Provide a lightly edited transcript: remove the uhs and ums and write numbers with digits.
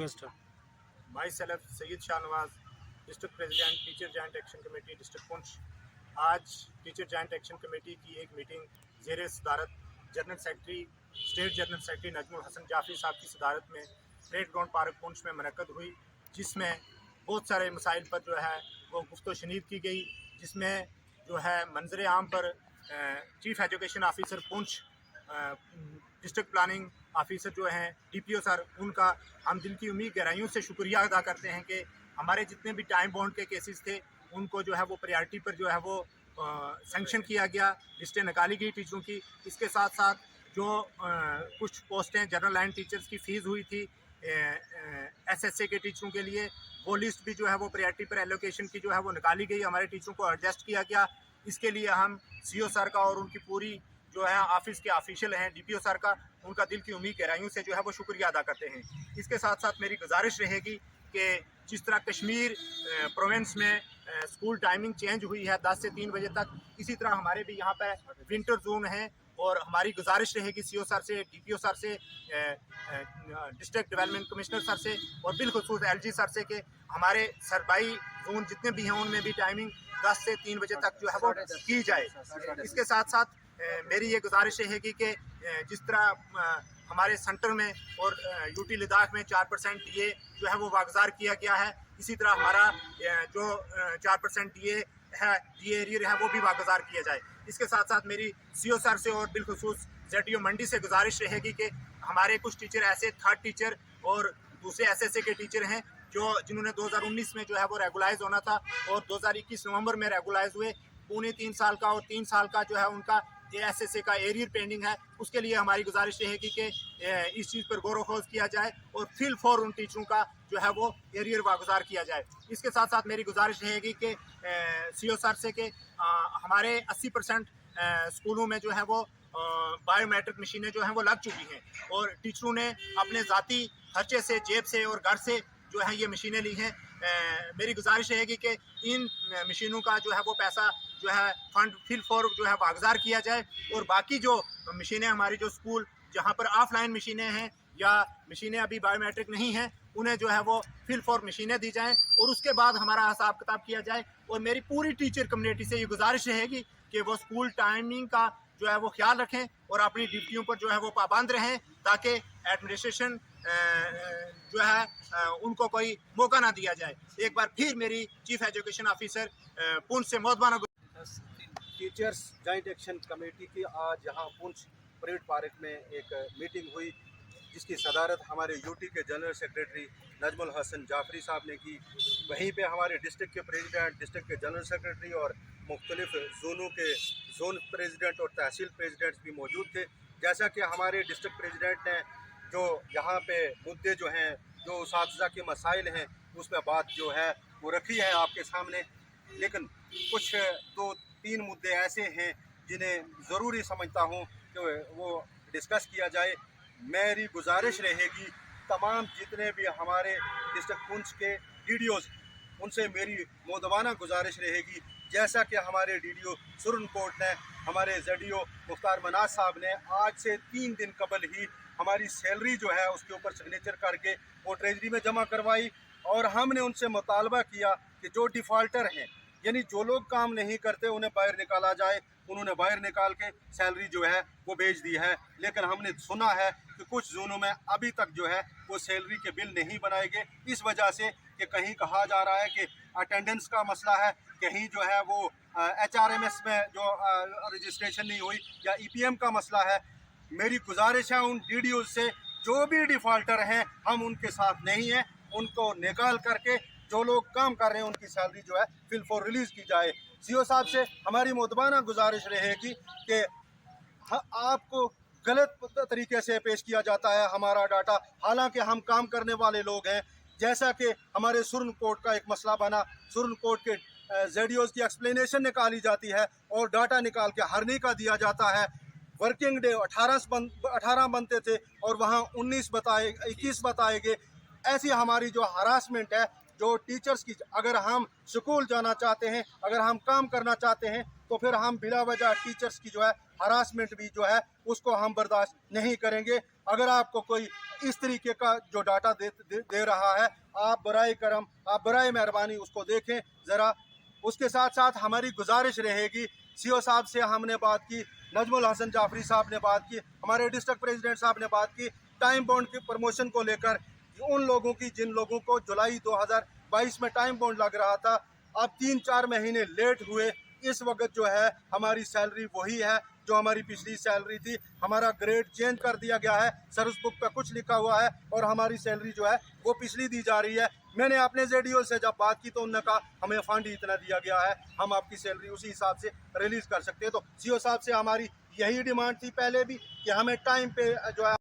Mister my self Syed Shahnawaz, district president teacher joint action committee district Poonch. आज teacher joint action committee की एक meeting ज़ेर सदारत general secretary state general secretary Najmul Hasan Jafri साहब की सदारत में परेड ग्राउंड पार्क पुंछ में मुनक्कद हुई, जिसमें बहुत सारे मसाइल पर जो है वो गुफ्तो शनीद की गई, जिसमें जो है मंजर आम पर chief education officer Poonch, district planning officer जो हैं DPO सर, उनका हम दिल की उम्मीद गहराइयों से शुक्रिया अदा करते हैं कि हमारे जितने भी टाइम बाउंड के केसेस थे उनको जो है वो प्रायोरिटी पर जो है वो सेंक्शन किया गया, लिस्टें निकाली गई टीचरों की। इसके साथ साथ जो कुछ पोस्टें जनरल लाइन टीचर्स की फ़ीस हुई थी SSA के टीचरों के लिए, वो लिस्ट भी जो है वो प्रायोरिटी पर एलोकेशन की जो है वो निकाली गई, हमारे टीचरों को एडजस्ट किया गया। इसके लिए हम CO सर का और उनकी पूरी जो है ऑफिस के ऑफिशियल हैं DPO सर का, उनका दिल की उम्मीद गहराइयों से जो है वो शुक्रिया अदा करते हैं। इसके साथ साथ मेरी गुजारिश रहेगी कि जिस तरह कश्मीर प्रोविंस में स्कूल टाइमिंग चेंज हुई है 10 से 3 बजे तक, इसी तरह हमारे भी यहाँ पर विंटर जोन है, और हमारी गुजारिश रहेगी CO सर से, DPO सर से, डिस्ट्रिक्ट डेवलपमेंट कमिश्नर सर से और बिलखुसूस LG सर से कि हमारे सरबाई जोन जितने भी हैं उनमें भी टाइमिंग 10 से 3 बजे तक जो है वो की जाए। इसके साथ साथ मेरी ये गुजारिश रहेगी कि जिस तरह हमारे सेंटर में और UT लद्दाख में 4% DA जो है वो वागजार किया गया है, इसी तरह हमारा जो 4% DA है, DA एरियर है, वो भी वागजार किया जाए। इसके साथ साथ मेरी CO सर से और बिलखुसूस ZDO मंडी से गुजारिश रहेगी कि हमारे कुछ टीचर ऐसे थर्ड टीचर और दूसरे SSA के टीचर हैं जिन्होंने 2019 में जो है वो रेगुलाइज होना था और 2021 नवंबर में रेगुलाइज हुए। पौने 3 साल का और 3 साल का जो है उनका SSA का एरियर पेंडिंग है। उसके लिए हमारी गुजारिश रहेगी कि इस चीज़ पर गौर व खोज किया जाए और फिल फॉर उन टीचरों का जो है वो एरियर वागुजार किया जाए। इसके साथ साथ मेरी गुजारिश रहेगी कि CO सर से कि हमारे 80% स्कूलों में जो है वो बायोमेट्रिक मशीनें जो हैं वो लग चुकी हैं और टीचरों ने अपने ज़ाती खर्चे से, जेब से और घर से जो है ये मशीनें ली हैं। मेरी गुजारिश रहेगी कि इन मशीनों का जो है वो पैसा जो है फंड फिल फॉर जो है वागजार किया जाए और बाकी जो मशीनें हमारी जो स्कूल जहाँ पर ऑफलाइन मशीनें हैं या मशीनें अभी बायोमेट्रिक नहीं हैं, उन्हें जो है वो फिल फॉर मशीनें दी जाएं और उसके बाद हमारा हिसाब किताब किया जाए। और मेरी पूरी टीचर कम्युनिटी से ये गुजारिश रहेगी कि वो स्कूल टाइमिंग का जो है वो ख्याल रखें और अपनी ड्यूटियों पर जो है वो पाबंद रहें, ताकि एडमिनिस्ट्रेशन जो है उनको कोई मौका ना दिया जाए। एक बार फिर मेरी चीफ एजुकेशन ऑफिसर पुंछ से मोहबाना टीचर्स जॉइंट एक्शन कमेटी की आज यहाँ पुंछ परेड पार्क में एक मीटिंग हुई, जिसकी सदारत हमारे UT के जनरल सेक्रेटरी नजमुल हसन जाफरी साहब ने की। वहीं पे हमारे डिस्ट्रिक्ट के प्रेसिडेंट, डिस्ट्रिक्ट के जनरल सेक्रेटरी और मुख्तलिफ जोनों के जोन प्रेसिडेंट और तहसील प्रेसिडेंट्स भी मौजूद थे। जैसा कि हमारे डिस्ट्रिक्ट प्रेसिडेंट ने जो यहाँ पे मुद्दे जो हैं, जो उसातिज़ा के मसाइल हैं, उसमें बात जो है वो रखी है आपके सामने, लेकिन कुछ 2-3 मुद्दे ऐसे हैं जिन्हें ज़रूरी समझता हूँ कि वो डिस्कस किया जाए। मेरी गुजारिश रहेगी तमाम जितने भी हमारे डिस्ट्रिक्ट पुंछ के DDOs, उनसे मेरी मोदबाना गुजारिश रहेगी, जैसा कि हमारे DDO सुरनकोट ने, हमारे ZDO मुख्तार मनाज साहब ने आज से 3 दिन कबल ही हमारी सैलरी जो है उसके ऊपर सिग्नेचर करके वो ट्रेजरी में जमा करवाई और हमने उनसे मुतालबा किया कि जो डिफ़ॉल्टर हैं, यानी जो लोग काम नहीं करते, उन्हें बाहर निकाला जाए। उन्होंने बाहर निकाल के सैलरी जो है वो भेज दी है, लेकिन हमने सुना है कि कुछ जोनों में अभी तक जो है वो सैलरी के बिल नहीं बनाए गए, इस वजह से कि कहीं कहा जा रहा है कि अटेंडेंस का मसला है, कहीं जो है वो HRMS में जो रजिस्ट्रेशन नहीं हुई या EPM का मसला है। मेरी गुजारिश है उन DDOs से, जो भी डिफ़ॉल्टर हैं हम उनके साथ नहीं हैं, उनको निकाल करके जो लोग काम कर रहे हैं उनकी सैलरी जो है फिल फॉर रिलीज़ की जाए। CO साहब से हमारी मोदबाना गुजारिश रहेगी कि आपको गलत तरीके से पेश किया जाता है हमारा डाटा, हालांकि हम काम करने वाले लोग हैं। जैसा कि हमारे सुरनकोट का एक मसला बना, सुरनकोट के ZDOs की एक्सप्लेनेशन निकाली जाती है और डाटा निकाल के हरनी का दिया जाता है। वर्किंग डे 18 बनते थे और वहाँ 21 बताए गए। ऐसी हमारी जो हरासमेंट है जो टीचर्स की, अगर हम स्कूल जाना चाहते हैं, अगर हम काम करना चाहते हैं, तो फिर हम बिला वजह टीचर्स की जो है हरासमेंट भी जो है उसको हम बर्दाश्त नहीं करेंगे। अगर आपको कोई इस तरीके का जो डाटा दे रहा है, आप बराए मेहरबानी उसको देखें ज़रा। उसके साथ साथ हमारी गुजारिश रहेगी, सीओ साहब से हमने बात की, नजमुल हसन जाफरी साहब ने बात की, हमारे डिस्ट्रिक्ट प्रेसिडेंट साहब ने बात की टाइम बॉन्ड की प्रमोशन को लेकर। उन लोगों की जिन लोगों को जुलाई 2022 में टाइम बॉन्ड लग रहा था, अब 3-4 महीने लेट हुए। इस वक्त जो है हमारी सैलरी वही है जो हमारी पिछली सैलरी थी। हमारा ग्रेड चेंज कर दिया गया है, सर्विस बुक पे कुछ लिखा हुआ है और हमारी सैलरी जो है वो पिछली दी जा रही है। मैंने अपने जेडीओ से जब बात की तो उन्होंने कहा हमें फंड इतना दिया गया है, हम आपकी सैलरी उसी हिसाब से रिलीज कर सकते हैं। तो सीओ साहब से हमारी यही डिमांड थी पहले भी कि हमें टाइम पे जो है